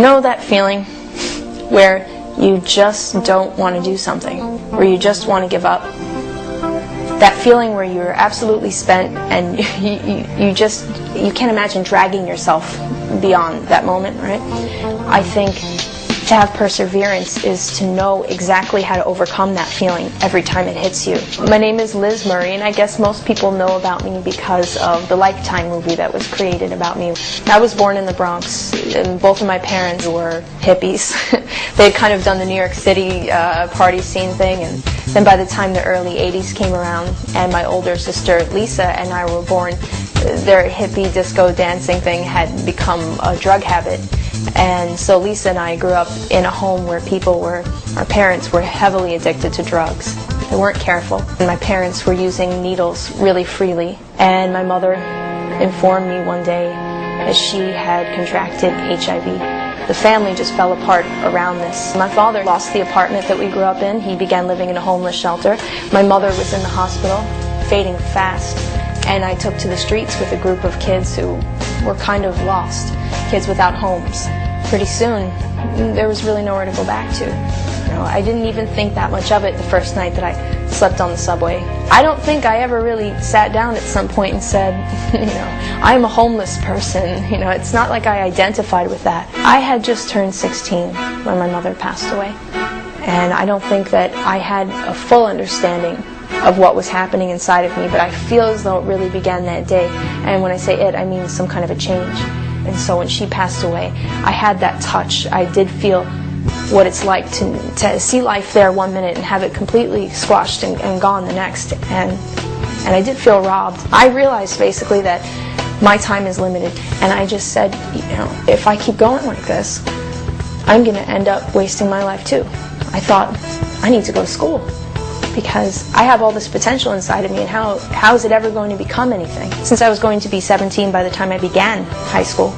know that feeling where you just don't want to do something, where you just want to give up? That feeling where you're absolutely spent and you can't imagine dragging yourself beyond that moment, right? I think to have perseverance is to know exactly how to overcome that feeling every time it hits you. My name is Liz Murray, and I guess most people know about me because of the Lifetime movie that was created about me. I was born in the Bronx, and both of my parents were hippies. They had kind of done the New York City party scene thing, and then by the time the early 80s came around and my older sister Lisa and I were born, their hippie disco dancing thing had become a drug habit. And so Lisa and I grew up in a home where our parents were heavily addicted to drugs. They weren't careful. And my parents were using needles really freely. And my mother informed me one day that she had contracted HIV. The family just fell apart around this. My father lost the apartment that we grew up in. He began living in a homeless shelter. My mother was in the hospital, fading fast. And I took to the streets with a group of kids who were kind of lost, kids without homes. Pretty soon, there was really nowhere to go back to. I didn't even think that much of it the first night that I slept on the subway. I don't think I ever really sat down at some point and said, I'm a homeless person. It's not like I identified with that. I had just turned 16 when my mother passed away. And I don't think that I had a full understanding of what was happening inside of me, but I feel as though it really began that day. And when I say it, I mean some kind of a change. And so when she passed away, I had that touch. I did feel what it's like to see life there one minute and have it completely squashed and gone the next. And I did feel robbed. I realized basically that my time is limited, and I just said, if I keep going like this, I'm going to end up wasting my life too. I thought, I need to go to school, because I have all this potential inside of me, and how is it ever going to become anything? Since I was going to be 17 by the time I began high school,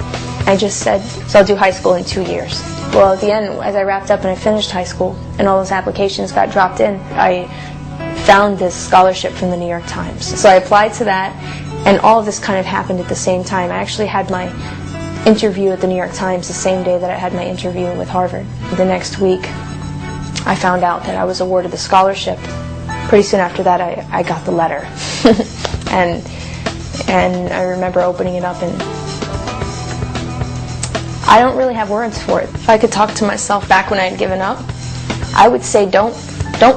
I just said, so I'll do high school in 2 years. Well, at the end, as I wrapped up and I finished high school, and all those applications got dropped in, I found this scholarship from the New York Times. So I applied to that, and all of this kind of happened at the same time. I actually had my interview at the New York Times the same day that I had my interview with Harvard. The next week, I found out that I was awarded the scholarship. Pretty soon after that, I got the letter. and I remember opening it up, and I don't really have words for it. If I could talk to myself back when I had given up, I would say don't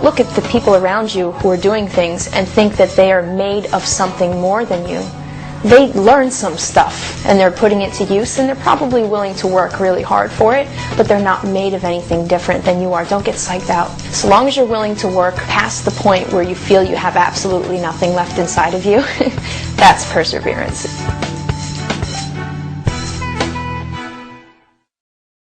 look at the people around you who are doing things and think that they are made of something more than you. They learn some stuff, and they're putting it to use, and they're probably willing to work really hard for it, but they're not made of anything different than you are. Don't get psyched out. So long as you're willing to work past the point where you feel you have absolutely nothing left inside of you, that's perseverance.